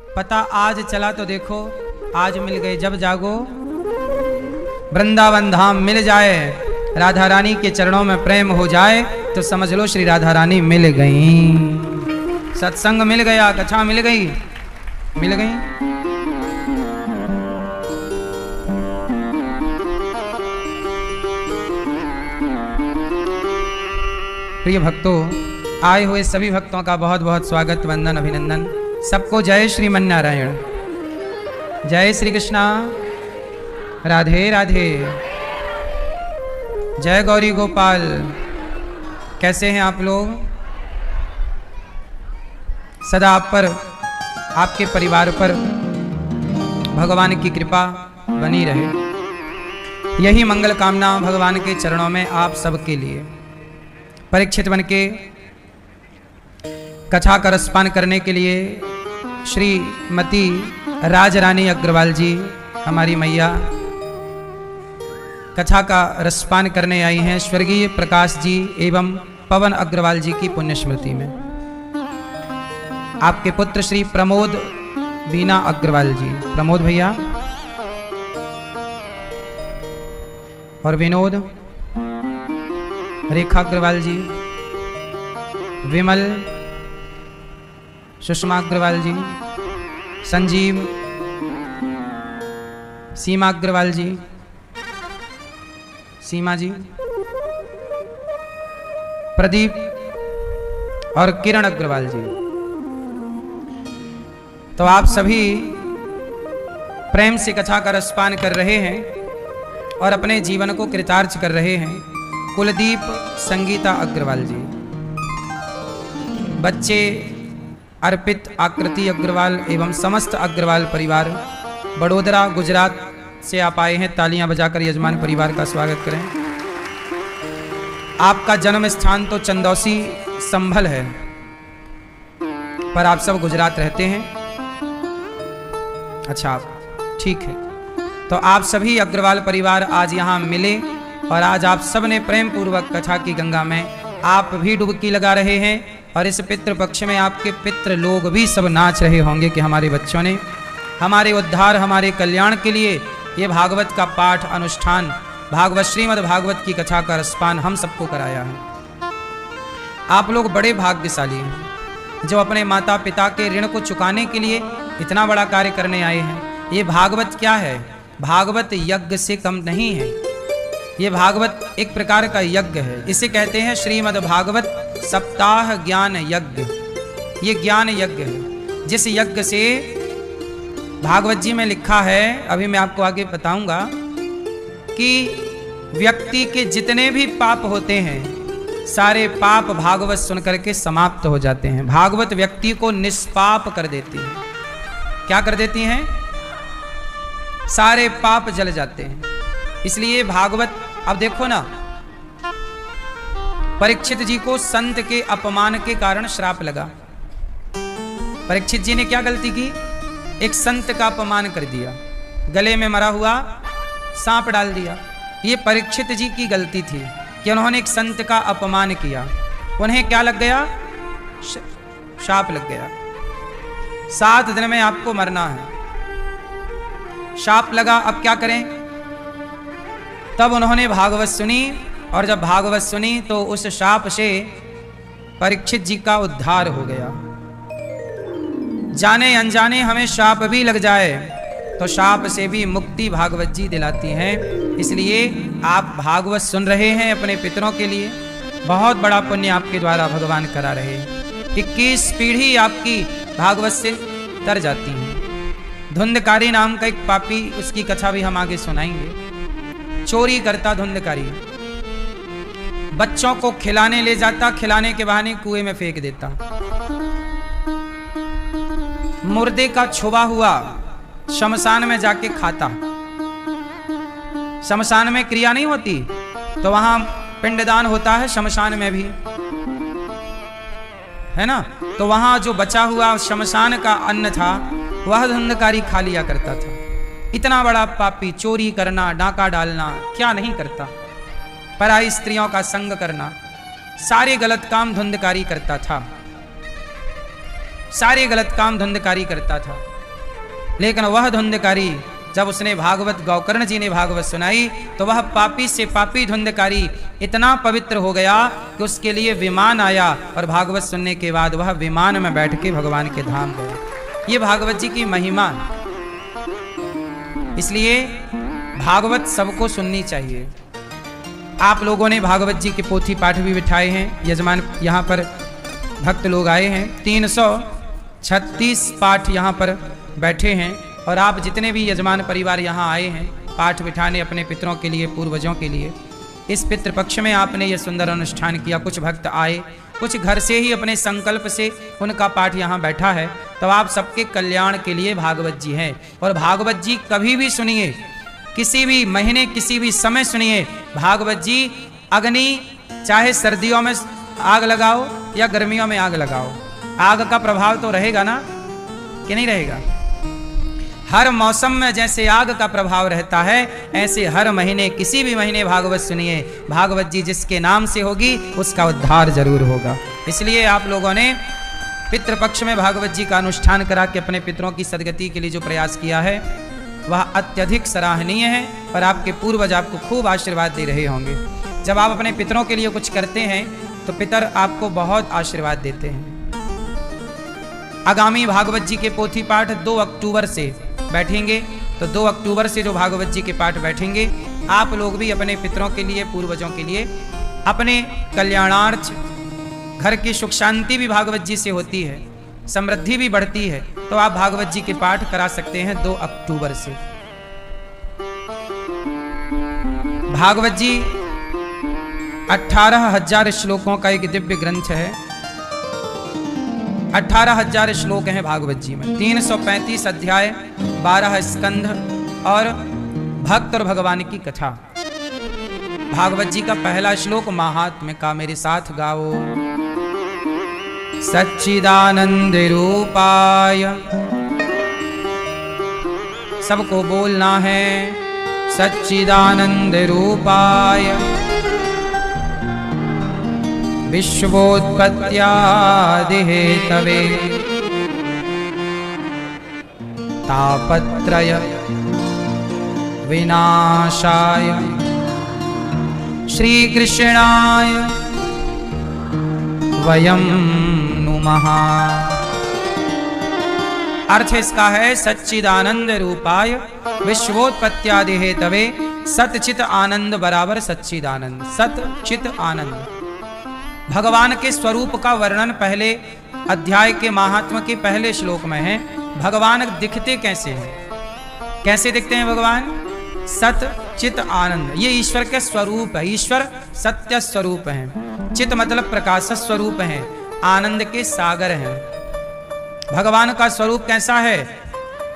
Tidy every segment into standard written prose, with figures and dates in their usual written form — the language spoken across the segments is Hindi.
पता आज चला तो देखो, आज मिल गए। जब जागो वृंदावन धाम मिल जाए, राधा रानी के चरणों में प्रेम हो जाए तो समझ लो श्री राधा रानी मिल गई। सत्संग मिल गया, कथा मिल गई, मिल गई। प्रिय भक्तों, आए हुए सभी भक्तों का बहुत बहुत स्वागत, वंदन, अभिनंदन। सबको जय श्रीमन नारायण, जय श्री कृष्णा, राधे राधे, जय गौरी गोपाल। कैसे हैं आप लोग? सदा आप पर, आपके परिवार पर भगवान की कृपा बनी रहे, यही मंगल कामना भगवान के चरणों में आप सबके लिए। परीक्षित बन के कथा का रसपान करने के लिए श्रीमती राजरानी अग्रवाल जी, हमारी मैया, कथा का रसपान करने आई हैं स्वर्गीय प्रकाश जी एवं पवन अग्रवाल जी की पुण्य स्मृति में। आपके पुत्र श्री प्रमोद बीना अग्रवाल जी, प्रमोद भैया और विनोद, रेखा अग्रवाल जी, विमल, सुषमा अग्रवाल जी, संजीव, सीमा अग्रवाल जी, सीमा जी, प्रदीप और किरण अग्रवाल जी। तो आप सभी प्रेम से कथा का रसपान कर रहे हैं और अपने जीवन को कृतार्थ कर रहे हैं। कुलदीप, संगीता अग्रवाल जी, बच्चे अर्पित, आकृति अग्रवाल एवं समस्त अग्रवाल परिवार बड़ोदरा गुजरात से आप आए हैं। तालियां बजाकर यजमान परिवार का स्वागत करें। आपका जन्म स्थान तो चंदौसी संभल है, पर आप सब गुजरात रहते हैं। अच्छा, ठीक है। तो आप सभी अग्रवाल परिवार आज यहाँ मिले और आज आप सब ने प्रेम पूर्वक कथा की गंगा में आप भी डुबकी लगा रहे हैं और इस पितृ पक्ष में आपके पितृ लोग भी सब नाच रहे होंगे कि हमारे बच्चों ने हमारे उद्धार, हमारे कल्याण के लिए ये भागवत का पाठ अनुष्ठान, भागवत श्रीमद् भागवत की कथा का रसपान हम सबको कराया है। आप लोग बड़े भाग्यशाली हैं जो अपने माता पिता के ऋण को चुकाने के लिए इतना बड़ा कार्य करने आए हैं। ये भागवत क्या है? भागवत यज्ञ से कम नहीं है। ये भागवत एक प्रकार का यज्ञ है। इसे कहते हैं श्रीमद् भागवत सप्ताह ज्ञान यज्ञ। ये ज्ञान यज्ञ है, जिस यज्ञ से भागवत जी में लिखा है, अभी मैं आपको आगे बताऊंगा, कि व्यक्ति के जितने भी पाप होते हैं सारे पाप भागवत सुनकर के समाप्त हो जाते हैं। भागवत व्यक्ति को निष्पाप कर देती है। क्या कर देती हैं? सारे पाप जल जाते हैं। इसलिए भागवत, अब देखो ना, परीक्षित जी को संत के अपमान के कारण श्राप लगा। परीक्षित जी ने क्या गलती की? एक संत का अपमान कर दिया, गले में मरा हुआ सांप डाल दिया। ये परीक्षित जी की गलती थी कि उन्होंने एक संत का अपमान किया। उन्हें क्या लग गया? शाप लग गया। 7 दिन में आपको मरना है। शाप लगा, अब क्या करें? तब उन्होंने भागवत सुनी और जब भागवत सुनी तो उस शाप से परीक्षित जी का उद्धार हो गया। जाने अनजाने हमें शाप भी लग जाए तो शाप से भी मुक्ति भागवत जी दिलाती हैं। इसलिए आप भागवत सुन रहे हैं अपने पितरों के लिए, बहुत बड़ा पुण्य आपके द्वारा भगवान करा रहे हैं। 21 पीढ़ी आपकी भागवत से तर जाती हैं। धुंधकारी नाम का एक पापी, उसकी कथा भी हम आगे सुनाएंगे। चोरी करता धुंधकारी, बच्चों को खिलाने ले जाता, खिलाने के बहाने कुएं में फेंक देता। मुर्दे का छुआ हुआ शमशान में जाके खाता। शमशान में क्रिया नहीं होती तो वहां पिंडदान होता है, शमशान में भी है ना। तो वहां जो बचा हुआ शमशान का अन्न था वह धुंधकारी खा लिया करता था। इतना बड़ा पापी, चोरी करना, डाका डालना, क्या नहीं करता, पराई स्त्रियों का संग करना, सारे गलत काम धुंधकारी करता था। सारे गलत काम धुंधकारी करता था। लेकिन वह धुंधकारी जब उसने भागवत गौकर्ण जी ने भागवत सुनाई तो वह पापी से पापी धुंधकारी इतना पवित्र हो गया कि उसके लिए विमान आया और भागवत सुनने के बाद वह विमान में बैठ के भगवान के धाम गया। ये भागवत जी की महिमा। इसलिए भागवत सबको सुननी चाहिए। आप लोगों ने भागवत जी के पोथी पाठ भी बिठाए हैं। यजमान यहाँ पर भक्त लोग आए हैं, 336 पाठ यहाँ पर बैठे हैं। और आप जितने भी यजमान परिवार यहाँ आए हैं पाठ बिठाने अपने पितरों के लिए, पूर्वजों के लिए, इस पितृपक्ष में आपने ये सुंदर अनुष्ठान किया। कुछ भक्त आए, कुछ घर से ही अपने संकल्प से उनका पाठ यहाँ बैठा है। तो आप सबके कल्याण के लिए भागवत जी हैं। और भागवत जी कभी भी सुनिए, किसी भी महीने किसी भी समय सुनिए भागवत जी। अग्नि चाहे सर्दियों में आग लगाओ या गर्मियों में आग लगाओ, आग का प्रभाव तो रहेगा ना, कि नहीं रहेगा? हर मौसम में जैसे आग का प्रभाव रहता है, ऐसे हर महीने किसी भी महीने भागवत सुनिए। भागवत जी जिसके नाम से होगी उसका उद्धार जरूर होगा। इसलिए आप लोगों ने पितृपक्ष में भागवत जी का अनुष्ठान करा के अपने पितरों की सदगति के लिए जो प्रयास किया है वह अत्यधिक सराहनीय है। और आपके पूर्वज आपको खूब आशीर्वाद दे रहे होंगे। जब आप अपने पितरों के लिए कुछ करते हैं तो पितर आपको बहुत आशीर्वाद देते हैं। आगामी भागवत जी के पोथी पाठ 2 अक्टूबर से बैठेंगे। तो 2 अक्टूबर से जो भागवत जी के पाठ बैठेंगे, आप लोग भी अपने पितरों के लिए, पूर्वजों के लिए, अपने कल्याणार्थ, घर की सुख शांति भी भागवत जी से होती है, समृद्धि भी बढ़ती है। तो आप भागवत जी के पाठ करा सकते हैं 2 अक्टूबर से। भागवत जी 18,000 श्लोकों का एक दिव्य ग्रंथ है। 18,000 श्लोक हैं भागवत जी में, 335 अध्याय, 12 स्कंध और भक्त और भगवान की कथा। भागवत जी का पहला श्लोक महात्म्य का मेरे साथ गाओ। सच्चिदानंद रूपाय, सबको बोलना है, सच्चिदानंद रूपाय विश्वोत्पत्त्यादिहेतवे तापत्रय विनाशाय श्री कृष्णाय वयं नुमः। अर्थ इसका है सच्चिदानंद रूपाय विश्वोत्पत्त्यादि हेतवे सतचित आनंद बराबर सच्चिदानंद। सत चित आनंद भगवान के स्वरूप का वर्णन पहले अध्याय के महात्मा के पहले श्लोक में है। भगवान दिखते कैसे हैं? कैसे दिखते हैं भगवान? सत चित आनंद, ये ईश्वर के स्वरूप है। ईश्वर सत्य स्वरूप है, चित मतलब प्रकाश स्वरूप है, आनंद के सागर हैं। भगवान का स्वरूप कैसा है?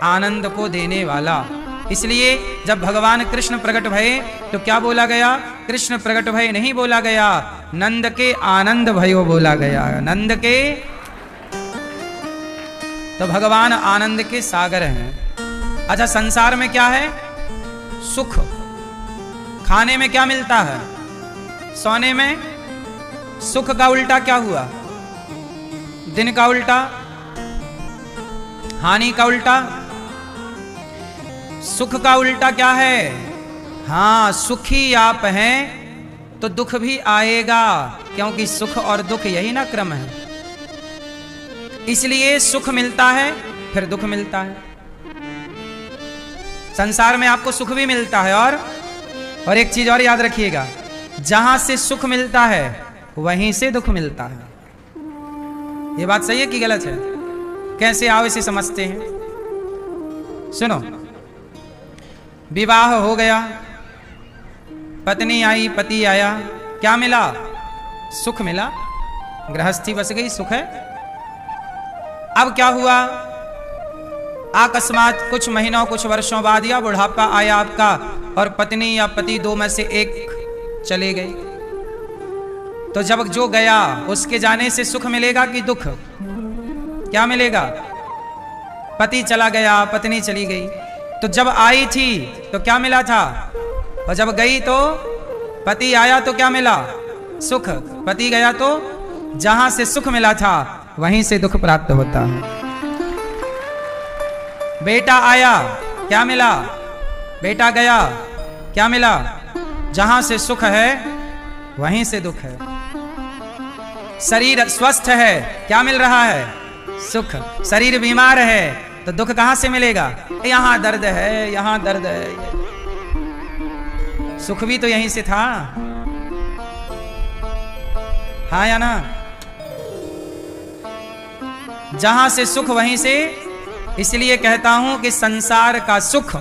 आनंद को देने वाला। इसलिए जब भगवान कृष्ण प्रकट भये तो क्या बोला गया? कृष्ण प्रकट भय नहीं बोला गया, नंद के आनंद भयो बोला गया। नंद के, तो भगवान आनंद के सागर हैं। अच्छा, संसार में क्या है? सुख। खाने में क्या मिलता है? सोने में। सुख का उल्टा क्या हुआ? दिन का उल्टा, हानि का उल्टा। सुख का उल्टा क्या है? हाँ, सुखी आप हैं तो दुख भी आएगा, क्योंकि सुख और दुख यही ना क्रम है। इसलिए सुख मिलता है फिर दुख मिलता है। संसार में आपको सुख भी मिलता है और एक चीज और याद रखिएगा, जहां से सुख मिलता है वहीं से दुख मिलता है। ये बात सही है कि गलत है? कैसे आओ इसे समझते हैं। सुनो, विवाह हो गया, पत्नी आई, पति आया, क्या मिला? सुख मिला, गृहस्थी बस गई, सुख है। अब क्या हुआ? अकस्मात कुछ महीनों कुछ वर्षों बाद या बुढ़ापा आया आपका और पत्नी या पति दो में से एक चले गए। तो जब जो गया उसके जाने से सुख मिलेगा कि दुख? क्या मिलेगा? पति चला गया, पत्नी चली गई। तो जब आई थी तो क्या मिला था? और जब गई तो पति आया तो क्या मिला? सुख। पति गया तो जहां से सुख मिला था वहीं से दुख प्राप्त होता है। बेटा आया, क्या मिला? बेटा गया, क्या मिला? जहां से सुख है वहीं से दुख है। शरीर स्वस्थ है, क्या मिल रहा है? सुख। शरीर बीमार है तो दुख कहां से मिलेगा? यहां दर्द है, यहां दर्द है। सुख भी तो यहीं से था, हाँ या ना? जहां से सुख वहीं से। इसलिए कहता हूं कि संसार का सुख,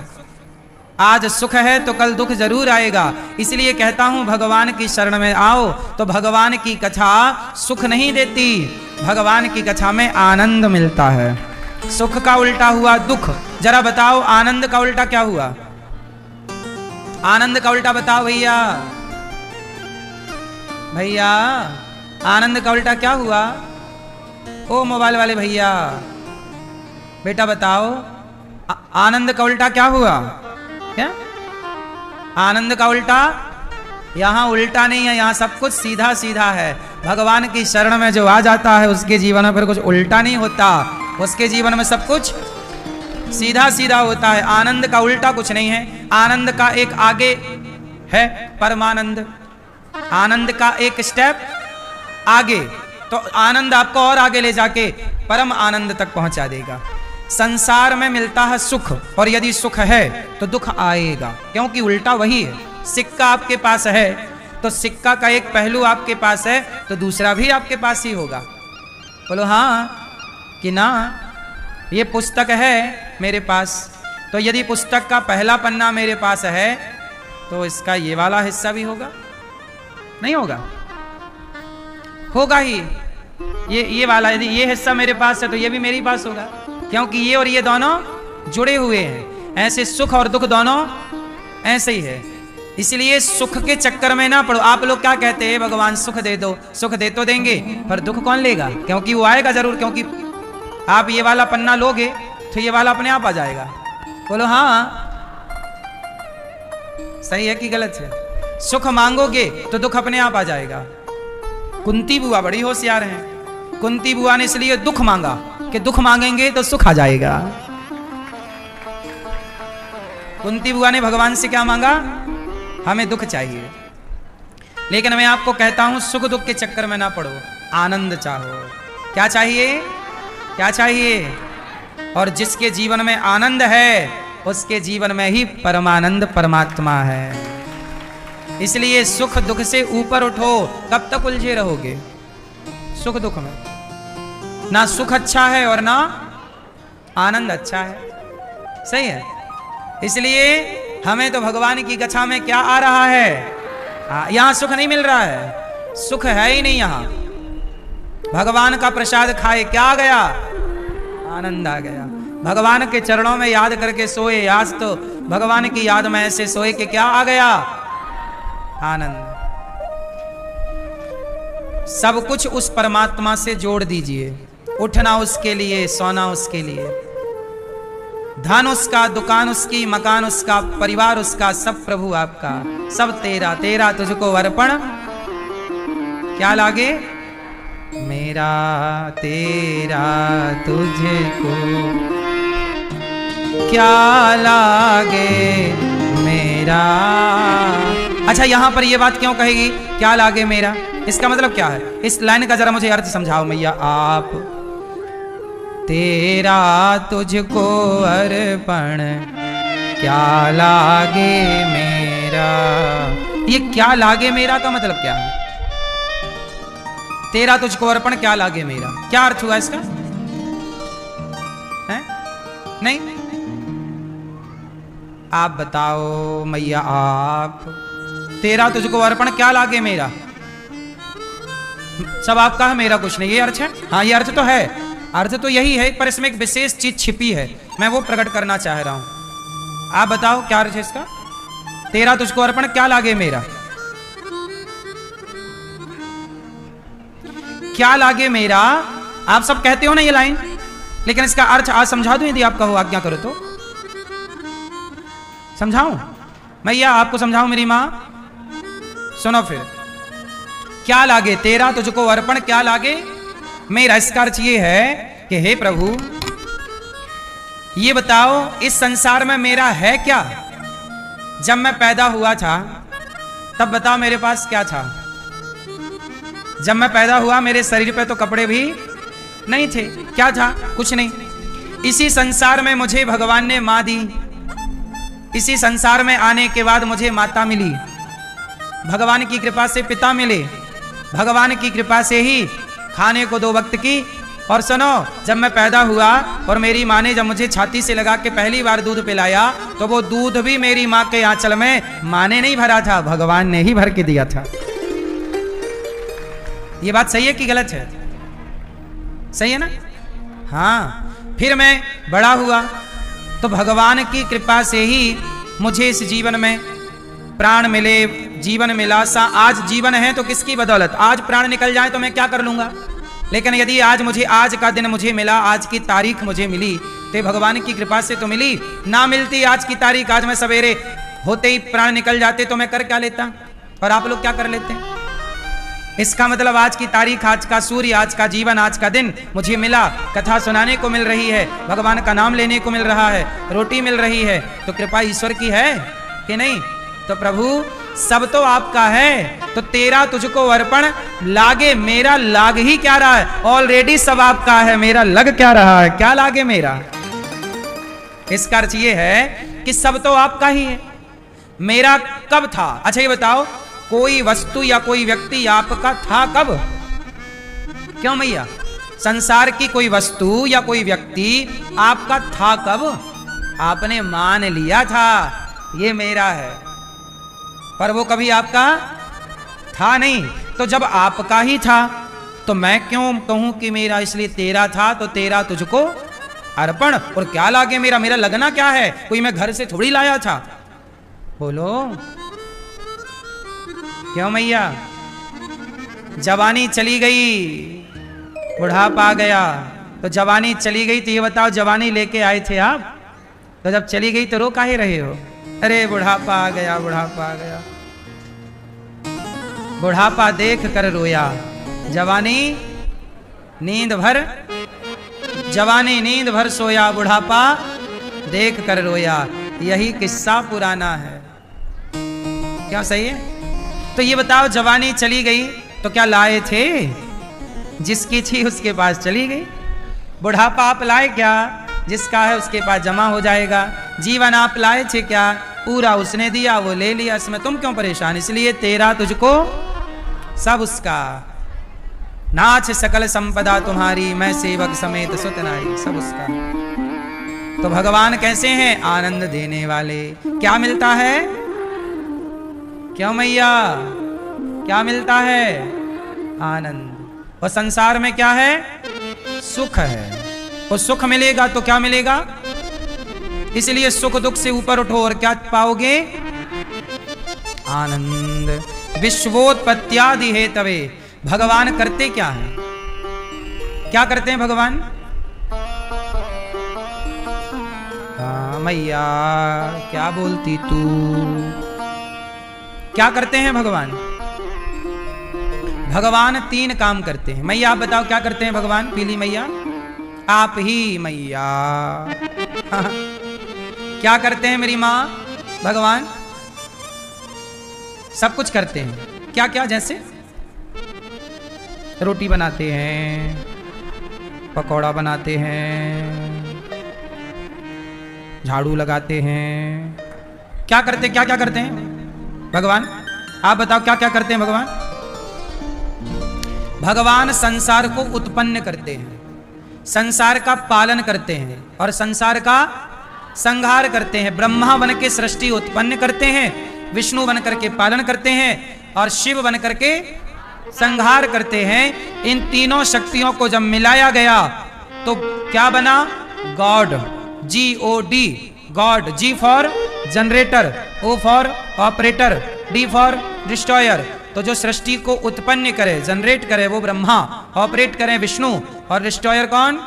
आज सुख है तो कल दुख जरूर आएगा। इसलिए कहता हूं भगवान की शरण में आओ तो भगवान की कथा सुख नहीं देती, भगवान की कथा में आनंद मिलता है। सुख का उल्टा हुआ दुख। जरा बताओ आनंद का उल्टा क्या हुआ? आनंद का उल्टा बताओ भैया, भैया आनंद का उल्टा क्या हुआ? ओ मोबाइल वाले भैया, बेटा बताओ आनंद का उल्टा क्या हुआ? क्या आनंद का उल्टा? यहां उल्टा नहीं है, यहां सब कुछ सीधा सीधा है। भगवान की शरण में जो आ जाता है उसके जीवन में फिर कुछ उल्टा नहीं होता, उसके जीवन में सब कुछ सीधा सीधा होता है। आनंद का उल्टा कुछ नहीं है। आनंद का एक आगे है परमानंद, आनंद का एक स्टेप आगे, तो आनंद आपको और आगे ले जाके परम आनंद तक पहुंचा देगा। संसार में मिलता है सुख, और यदि सुख है तो दुख आएगा, क्योंकि उल्टा वही है। सिक्का आपके पास है तो सिक्का का एक पहलू आपके पास है तो दूसरा भी आपके पास ही होगा। बोलो हाँ कि ना? ये पुस्तक है मेरे पास, तो यदि पुस्तक का पहला पन्ना मेरे पास है तो इसका ये वाला हिस्सा भी होगा? नहीं होगा? होगा ही। ये वाला, यदि ये हिस्सा मेरे पास है तो ये भी मेरे पास होगा, क्योंकि ये और ये दोनों जुड़े हुए हैं। ऐसे सुख और दुख दोनों ऐसे ही है। इसलिए सुख के चक्कर में ना पड़ो। आप लोग क्या कहते हैं? भगवान सुख दे दो, सुख दे तो देंगे पर दुख कौन लेगा? क्योंकि वो आएगा जरूर, क्योंकि आप ये वाला पन्ना लोगे तो ये वाला अपने आप आ जाएगा। बोलो हाँ, सही है कि गलत है? सुख मांगोगे तो दुख अपने आप आ जाएगा। कुंती बुआ बड़ी होशियार हैं। कुंती बुआ ने इसलिए दुख मांगा कि दुख मांगेंगे तो सुख आ जाएगा। कुंती बुआ ने भगवान से क्या मांगा? हमें दुख चाहिए। लेकिन मैं आपको कहता हूं सुख दुख के चक्कर में ना पड़ो, आनंद चाहो। क्या चाहिए? क्या चाहिए? और जिसके जीवन में आनंद है उसके जीवन में ही परमानंद परमात्मा है। इसलिए सुख दुख से ऊपर उठो। कब तक उलझे रहोगे सुख दुख में? ना सुख अच्छा है और ना आनंद अच्छा है। सही है? इसलिए हमें तो भगवान की कथा में क्या आ रहा है? यहां सुख नहीं मिल रहा है, सुख है ही नहीं यहां। भगवान का प्रसाद खाए क्या आ गया? आनंद आ गया। भगवान के चरणों में याद करके सोए, आज तो भगवान की याद में ऐसे सोए कि क्या आ गया? आनंद। सब कुछ उस परमात्मा से जोड़ दीजिए। उठना उसके लिए, सोना उसके लिए, धन उसका, दुकान उसकी, मकान उसका, परिवार उसका, सब प्रभु आपका, सब तेरा। तेरा तुझको अर्पण क्या लागे मेरा, तेरा तुझको क्या लागे मेरा। अच्छा, यहां पर यह बात क्यों कहेगी क्या लागे मेरा? इसका मतलब क्या है? इस लाइन का जरा मुझे अर्थ समझाओ मैया आप। तेरा तुझको अर्पण क्या लागे मेरा, ये क्या लागे मेरा का मतलब क्या है? तेरा तुझको अर्पण क्या लागे मेरा, क्या अर्थ हुआ इसका? है? नहीं? आप बताओ मैया आप। तेरा तुझको अर्पण क्या लागे मेरा, सब आपका है, मेरा कुछ नहीं, ये अर्थ है? हाँ, ये अर्थ तो है, अर्थ तो यही है, पर इसमें एक विशेष चीज छिपी है, मैं वो प्रकट करना चाह रहा हूं। आप बताओ क्या अर्थ है इसका? तेरा तुझको अर्पण क्या लागे मेरा, क्या लागे मेरा। आप सब कहते हो ना ये लाइन, लेकिन इसका अर्थ आज समझा दूं यदि आप कहो आज्ञा करो तो। समझाऊं मैया आपको, समझाऊं मेरी मां? सुनो फिर, क्या लागे तेरा तुझको अर्पण क्या लागे मेरा। इसका अर्थ ये है कि हे प्रभु, ये बताओ इस संसार में मेरा है क्या? जब मैं पैदा हुआ था तब बताओ मेरे पास क्या था? जब मैं पैदा हुआ मेरे शरीर पे तो कपड़े भी नहीं थे। क्या था? कुछ नहीं। इसी संसार में मुझे भगवान ने मां दी। इसी संसार में आने के बाद मुझे माता मिली। भगवान की कृपा से पिता मिले। भगवान की कृपा से ही खाने को 2 वक्त की। और सुनो, जब मैं पैदा हुआ और मेरी माँ ने जब मुझे छाती से लगा के पहली बार दूध पिलाया तो वो दूध भी मेरी माँ के आंचल में माँ ने नहीं भरा था, भगवान ने ही भर के दिया था। ये बात सही है कि गलत है? सही है ना? हाँ। फिर मैं बड़ा हुआ तो भगवान की कृपा से ही मुझे इस जीवन में प्राण मिले, जीवन मिला। आज जीवन है तो किसकी बदौलत? आज प्राण निकल जाए तो मैं क्या कर लूंगा, लेकिन यदि आज का दिन मुझे मिला, आज की तारीख मुझे मिली तो भगवान की कृपा से तो मिली। ना मिलती आज की तारीख, आज मैं सवेरे होते ही प्राण निकल जाते तो मैं कर क्या लेता और आप लोग क्या कर लेते? इसका मतलब आज की तारीख, आज का सूर्य, आज का जीवन, आज का दिन मुझे मिला। कथा सुनाने को मिल रही है, भगवान का नाम लेने को मिल रहा है, रोटी मिल रही है, तो कृपा ईश्वर की है कि नहीं? तो प्रभु सब तो आपका है, तो तेरा तुझको अर्पण लागे। मेरा लाग ही क्या रहा है? ऑलरेडी सब आपका है, मेरा लग क्या रहा है? क्या लागे मेरा? इसका अर्थ ये है कि सब तो आपका ही है, मेरा कब था? अच्छा ये बताओ, कोई वस्तु या कोई व्यक्ति आपका था कब? क्यों मैया? संसार की कोई वस्तु या कोई व्यक्ति आपका था कब? आपने मान लिया था ये मेरा है, पर वो कभी आपका था नहीं। तो जब आपका ही था तो मैं क्यों कहूं कि मेरा? इसलिए तेरा था तो तेरा तुझको अर्पण। और क्या लागे मेरा? मेरा लगना क्या है? कोई मैं घर से थोड़ी लाया था। बोलो क्यों मैया? जवानी चली गई, बुढ़ापा आ गया। तो जवानी चली गई तो ये बताओ, जवानी लेके आए थे आप, तो जब चली गई तो रो काहे रहे हो? अरे बुढ़ापा आ गया, बुढ़ापा आ गया। बुढ़ापा देख कर रोया, जवानी नींद भर, जवानी नींद भर सोया, बुढ़ापा देख कर रोया। यही किस्सा पुराना है। क्या सही है? तो ये बताओ, जवानी चली गई तो क्या लाए थे? जिसकी थी उसके पास चली गई। बुढ़ापा आप लाए क्या? जिसका है उसके पास जमा हो जाएगा। जीवन आप लाए थे क्या? पूरा उसने दिया, वो ले लिया, इसमें तुम क्यों परेशान? इसलिए तेरा तुझको सब उसका। नाच सकल संपदा तुम्हारी, मैं सेवक समेत सुत नारी, सब उसका। तो भगवान कैसे हैं? आनंद देने वाले। क्या मिलता है? क्यों मैया? क्या मिलता है? आनंद। और संसार में क्या है? सुख है। और सुख मिलेगा तो क्या मिलेगा? इसलिए सुख दुख से ऊपर उठो और क्या पाओगे? आनंद। विश्वोत्पत्त्यादि हेतवे। भगवान करते क्या है? क्या करते हैं भगवान? हाँ मैया, क्या बोलती तू? क्या करते हैं भगवान? भगवान 3 काम करते हैं। मैया आप बताओ क्या करते हैं भगवान? पीली मैया आप ही मैया। क्या करते हैं मेरी माँ? भगवान सब कुछ करते हैं। क्या क्या? जैसे रोटी बनाते हैं, पकौड़ा बनाते हैं, झाड़ू लगाते हैं। क्या करते? क्या क्या करते हैं भगवान? आप बताओ क्या क्या करते हैं भगवान? भगवान संसार को उत्पन्न करते हैं, संसार का पालन करते हैं और संसार का संहार करते हैं। ब्रह्मा बन के सृष्टि उत्पन्न करते हैं, विष्णु बन करके पालन करते हैं और शिव बन करके संहार करते हैं। इन तीनों शक्तियों को जब मिलाया गया तो क्या बना? God. GOD, God. G for generator, O for operator, D for destroyer. तो जो सृष्टि को उत्पन्न करे, जनरेट करे वो ब्रह्मा, ऑपरेट करे विष्णु और डिस्ट्रॉयर कौन?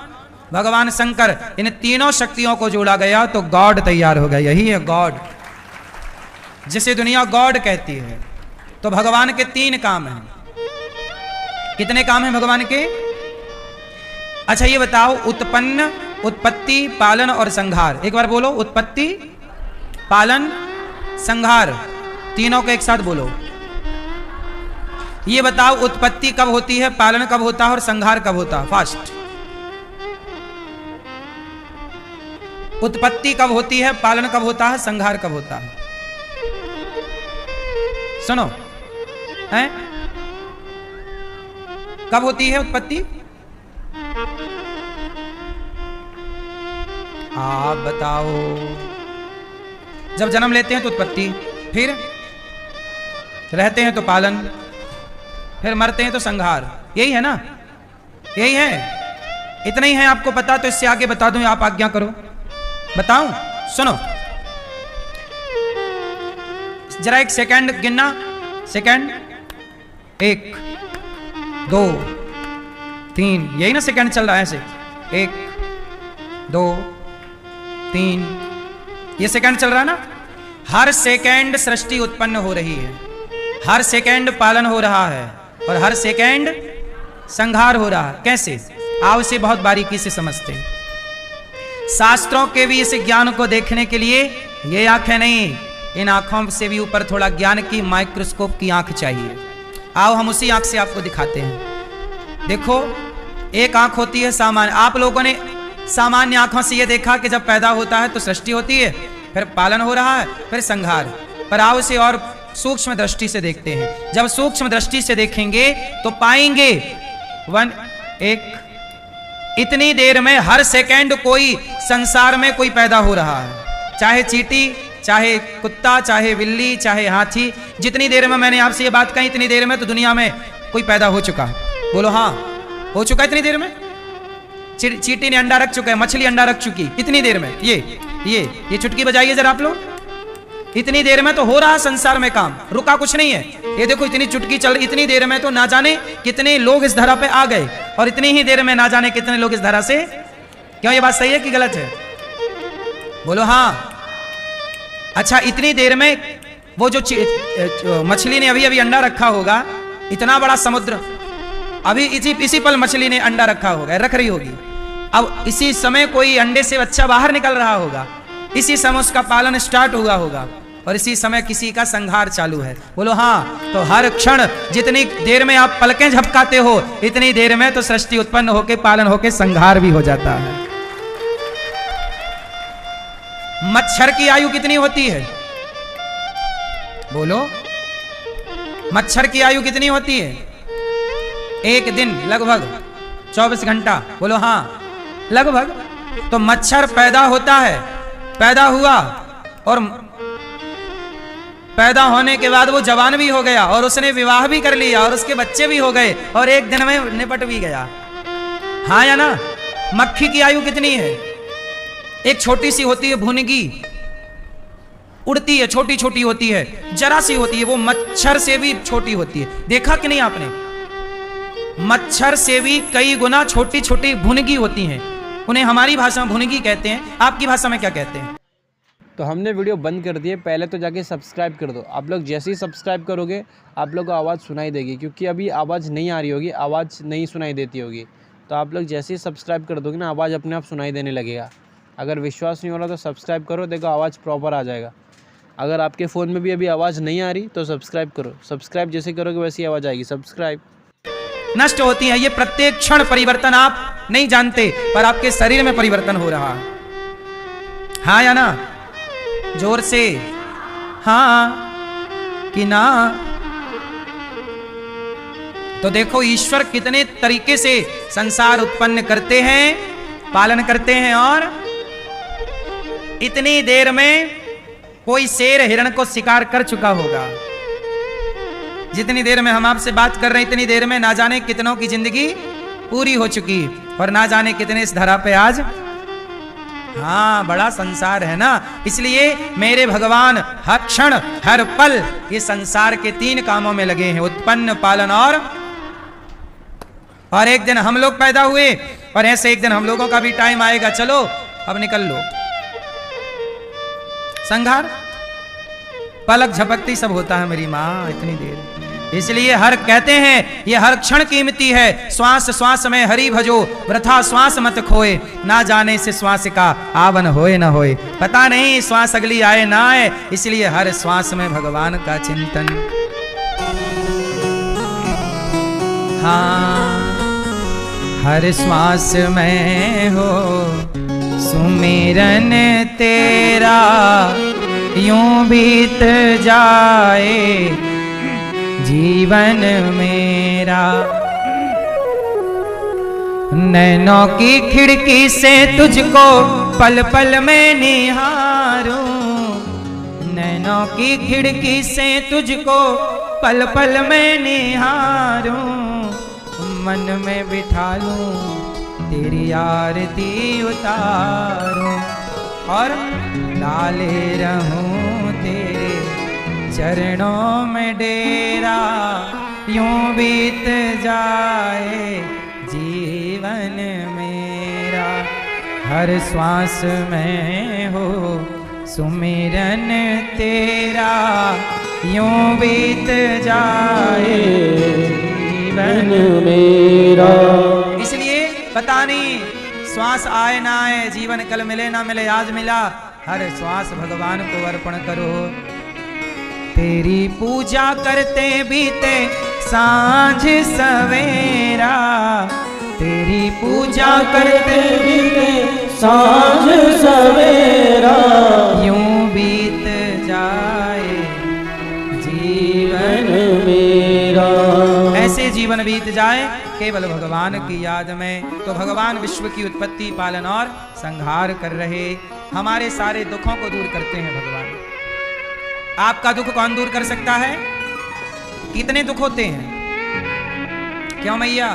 भगवान शंकर। इन तीनों शक्तियों को जोड़ा गया तो गॉड तैयार हो गया। यही है गॉड, जिसे दुनिया गॉड कहती है। तो भगवान के 3 काम हैं। कितने काम हैं भगवान के? अच्छा ये बताओ, उत्पन्न, उत्पत्ति, पालन और संहार, एक बार बोलो। उत्पत्ति, पालन, संहार, तीनों को एक साथ बोलो। ये बताओ उत्पत्ति कब होती है, पालन कब होता है और संहार कब होता है? फास्ट। उत्पत्ति कब होती है, पालन कब होता है, संहार कब होता है? सुनो, हैं? कब होती है उत्पत्ति? आप बताओ। जब जन्म लेते हैं तो उत्पत्ति, फिर रहते हैं तो पालन, फिर मरते हैं तो संहार। यही है ना? यही है। इतना ही है आपको पता, तो इससे आगे बता दूं, आप आज्ञा करो। बताऊं? सुनो जरा, एक सेकंड गिनना। सेकंड, 1 2 3, यही ना सेकंड चल रहा है ऐसे, 1 2 3, ये सेकंड चल रहा है ना? हर सेकंड सृष्टि उत्पन्न हो रही है, हर सेकंड पालन हो रहा है और हर सेकंड संहार हो रहा है। कैसे? आओ इसे बहुत बारीकी से समझते हैं। शास्त्रों के भी इस ज्ञान को देखने के लिए ये आंखें नहीं, इन आंखों से भी ऊपर थोड़ा ज्ञान की माइक्रोस्कोप की आंख चाहिए। आओ हम उसी आंख से आपको दिखाते हैं। देखो, एक आंख होती है सामान्य, आप लोगों ने सामान्य आंखों से ये देखा कि जब पैदा होता है तो सृष्टि होती है, फिर पालन हो रहा है, फिर संहार। पर आओ इसे और सूक्ष्म दृष्टि से देखते हैं। जब सूक्ष्म दृष्टि से देखेंगे तो पाएंगे इतनी देर में हर सेकंड कोई संसार में कोई पैदा हो रहा है, चाहे चींटी, चाहे कुत्ता, चाहे बिल्ली, चाहे हाथी। जितनी देर में मैंने आपसे ये बात कही, इतनी देर में तो दुनिया में कोई पैदा हो चुका। बोलो हाँ, हो चुका इतनी देर में। चींटी ने अंडा रख चुका है, मछली अंडा रख चुकी इतनी देर में। ये चुटकी बजाइए जरा आप लोग। इतनी देर में तो हो रहा संसार में काम, रुका कुछ नहीं है। ये देखो इतनी चुटकी चल, इतनी देर में तो ना जाने कितने लोग इस धरा पे आ गए, और इतनी ही देर में ना जाने कितने लोग इस धरा से। क्यों ये बात सही है कि गलत है? बोलो हाँ। अच्छा, इतनी देर में वो जो मछली ने अभी अभी अंडा रखा होगा, इतना बड़ा समुद्र, अभी इसी पल मछली ने अंडा रखा होगा, रख रही होगी। अब इसी समय कोई अंडे से बच्चा बाहर निकल रहा होगा, इसी समय उसका पालन स्टार्ट हुआ होगा, और इसी समय किसी का संहार चालू है। बोलो हाँ। तो हर क्षण जितनी देर में आप पलकें झपकाते हो, इतनी देर में तो सृष्टि उत्पन्न होके, पालन होके संहार भी हो जाता है। मच्छर की आयु कितनी होती है? बोलो, मच्छर की आयु कितनी होती है? एक दिन लगभग 24 घंटा। बोलो हाँ, लगभग। तो मच्छर पैदा होता है, पैदा हुआ, और पैदा होने के बाद वो जवान भी हो गया, और उसने विवाह भी कर लिया, और उसके बच्चे भी हो गए, और एक दिन में निपट भी गया। हाँ या ना? मक्खी की आयु कितनी है? एक छोटी सी होती है भुनगी, उड़ती है, छोटी छोटी होती है, जरा सी होती है, वो मच्छर से भी छोटी होती है। देखा कि नहीं आपने? मच्छर से भी कई गुना छोटी छोटी भुनगी होती हैं, उन्हें हमारी भाषा में भुनगी कहते हैं। आपकी भाषा में क्या कहते हैं? तो हमने वीडियो बंद कर दी है, पहले तो जाके सब्सक्राइब कर दो। आप लोग जैसे ही सब्सक्राइब करोगे, आप लोग को आवाज़ सुनाई देगी, क्योंकि अभी आवाज़ नहीं आ रही होगी, आवाज़ नहीं सुनाई देती होगी। तो आप लोग जैसे ही सब्सक्राइब कर दोगे ना, आवाज़ अपने आप सुनाई देने लगेगा। अगर विश्वास नहीं हो रहा तो सब्सक्राइब करो, देखो आवाज़ प्रॉपर आ जाएगा। अगर आपके फ़ोन में भी अभी आवाज़ नहीं आ रही तो सब्सक्राइब करो। सब्सक्राइब जैसे करोगे वैसी आवाज़ आएगी। सब्सक्राइब नष्ट होती है, ये प्रत्येक क्षण परिवर्तन आप नहीं जानते, पर आपके शरीर में परिवर्तन हो रहा है। हाँ या ना? जोर से हाँ कि ना? तो देखो ईश्वर कितने तरीके से संसार उत्पन्न करते हैं, पालन करते हैं, और इतनी देर में कोई शेर हिरण को शिकार कर चुका होगा। जितनी देर में हम आपसे बात कर रहे हैं, इतनी देर में ना जाने कितनों की जिंदगी पूरी हो चुकी, और ना जाने कितने इस धरा पे आज। हाँ, बड़ा संसार है ना। इसलिए मेरे भगवान हर क्षण हर पल ये संसार के 3 कामों में लगे हैं, उत्पन्न, पालन और एक दिन हम लोग पैदा हुए, और ऐसे एक दिन हम लोगों का भी टाइम आएगा। चलो अब निकल लो। संहार, पलक झपकती सब होता है मेरी माँ, इतनी देर। इसलिए हर कहते हैं ये हर क्षण कीमती है, श्वास श्वास में हरि भजो, वृथा श्वास मत खोए, ना जाने से श्वास का आवन होए न होए, पता नहीं श्वास अगली आए ना आए, इसलिए हर श्वास में भगवान का चिंतन। हाँ, हर श्वास में हो सुमिरन तेरा, यूं बीत जाए जीवन मेरा। नैनों की खिड़की से तुझको पल पल में निहारूं, नैनों की खिड़की से तुझको पल पल में निहारूं, मन में बिठा लूं तेरी आरती उतारूं, और डाले रहूं तेरे चरणों में डेरा, यूं बीत जाए जीवन मेरा। हर श्वास में हो सुमिरन तेरा, यूं बीत जाए जीवन मेरा। इसलिए पता नहीं श्वास आए ना आए, जीवन कल मिले ना मिले, आज मिला, हर श्वास भगवान को अर्पण करो। तेरी पूजा करते बीते सांझ सवेरा, तेरी पूजा करते बीते सांझ सवेरा, यूं बीत जाए जीवन मेरा। ऐसे जीवन बीत जाए केवल भगवान की याद में। तो भगवान विश्व की उत्पत्ति, पालन और संहार कर रहे, हमारे सारे दुखों को दूर करते हैं भगवान। आपका दुख कौन दूर कर सकता है? कितने दुख होते हैं? क्यों मैया?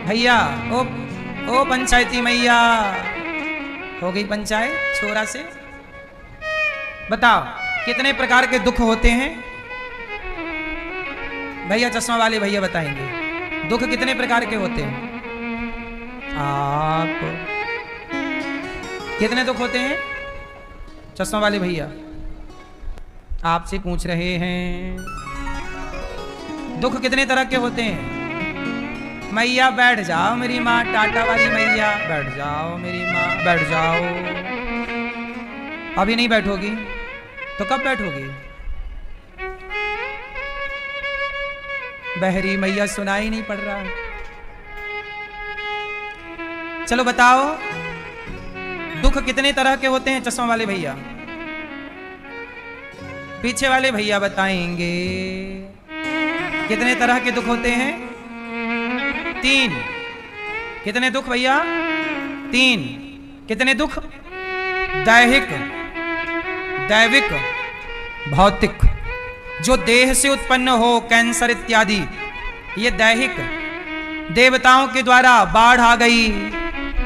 भैया ओ पंचायती मैया, हो गई पंचायत छोरा से? बताओ कितने प्रकार के दुख होते हैं? भैया चश्मा वाले भैया बताएंगे दुख कितने प्रकार के होते हैं। आप कितने दुख होते हैं? चश्मा वाले भैया आपसे पूछ रहे हैं, दुख कितने तरह के होते हैं? मैया बैठ जाओ मेरी माँ, टाटा वाली मैया बैठ जाओ मेरी माँ, बैठ जाओ। अभी नहीं बैठोगी तो कब बैठोगी? बहरी मैया सुनाई नहीं पड़ रहा। चलो बताओ दुख कितने तरह के होते हैं? चश्मा वाले भैया, पीछे वाले भैया बताएंगे कितने तरह के दुख होते हैं? 3। कितने दुख भैया? 3। कितने दुख? दैहिक, दैविक, भौतिक। जो देह से उत्पन्न हो, कैंसर इत्यादि, ये दैहिक। देवताओं के द्वारा बाढ़ आ गई,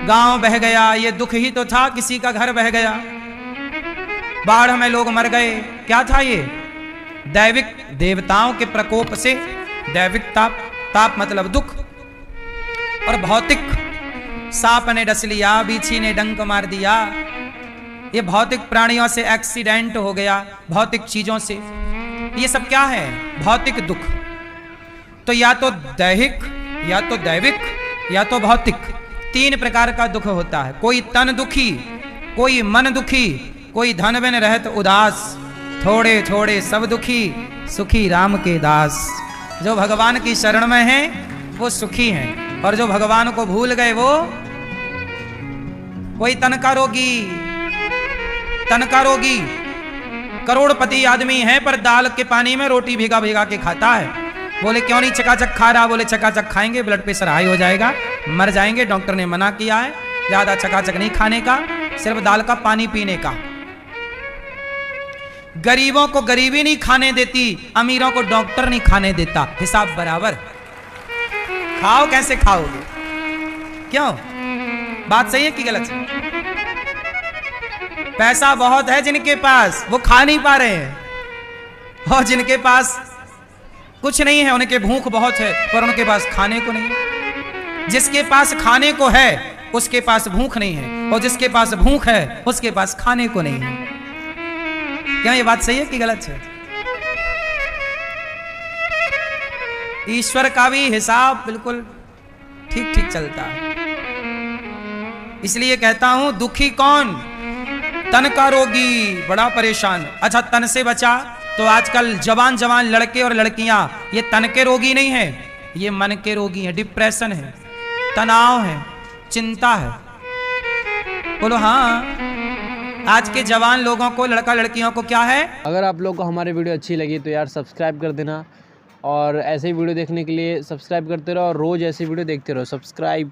गांव बह गया, ये दुख ही तो था। किसी का घर बह गया, बाढ़ में लोग मर गए, क्या था ये? दैविक, देवताओं के प्रकोप से दैविक ताप, ताप मतलब दुख। और भौतिक, सांप ने डस लिया, बीछी ने डंक मार दिया, ये भौतिक प्राणियों से एक्सीडेंट हो गया, भौतिक चीजों से, ये सब क्या है? भौतिक दुख। तो या तो दैहिक, या तो दैविक, या तो भौतिक। 3 प्रकार का दुख होता है। कोई तन दुखी, कोई मन दुखी, कोई धन बिन रहत उदास, थोड़े थोड़े सब दुखी, सुखी राम के दास। जो भगवान की शरण में हैं वो सुखी हैं, और जो भगवान को भूल गए वो कोई तन का रोगी, तन का रोगी, करोड़पति आदमी है पर दाल के पानी में रोटी भिगा भिगा के खाता है। बोले क्यों नहीं चकाचक खा रहा? बोले चकाचक खाएंगे ब्लड प्रेशर हाई हो जाएगा, मर जाएंगे, डॉक्टर ने मना किया है ज्यादा चकाचक नहीं खाने का, सिर्फ दाल का पानी पीने का। गरीबों को गरीबी नहीं खाने देती, अमीरों को डॉक्टर नहीं खाने देता, हिसाब बराबर। खाओ कैसे खाओगे? क्यों? बात सही है कि गलत है? पैसा बहुत है जिनके पास, वो खा नहीं पा रहे हैं, और जिनके पास कुछ नहीं है उनके भूख बहुत है पर उनके पास खाने को नहीं है। जिसके पास खाने को है उसके पास भूख नहीं है, और जिसके पास भूख है उसके पास खाने को नहीं है। क्या ये बात सही है कि गलत है? ईश्वर का भी हिसाब बिल्कुल ठीक ठीक चलता है। इसलिए कहता हूं दुखी कौन? तन का रोगी, बड़ा परेशान। अच्छा, तन से बचा तो आजकल जवान जवान लड़के और लड़कियां ये तन के रोगी नहीं है, ये मन के रोगी हैं। डिप्रेशन है, तनाव है, चिंता है। बोलो हाँ। आज के जवान लोगों को, लड़का लड़कियों को क्या है? अगर आप लोग को हमारी वीडियो अच्छी लगी तो यार सब्सक्राइब कर देना, और ऐसे ही वीडियो देखने के लिए सब्सक्राइब करते रहो और रोज़ ऐसी वीडियो देखते रहो। सब्सक्राइब।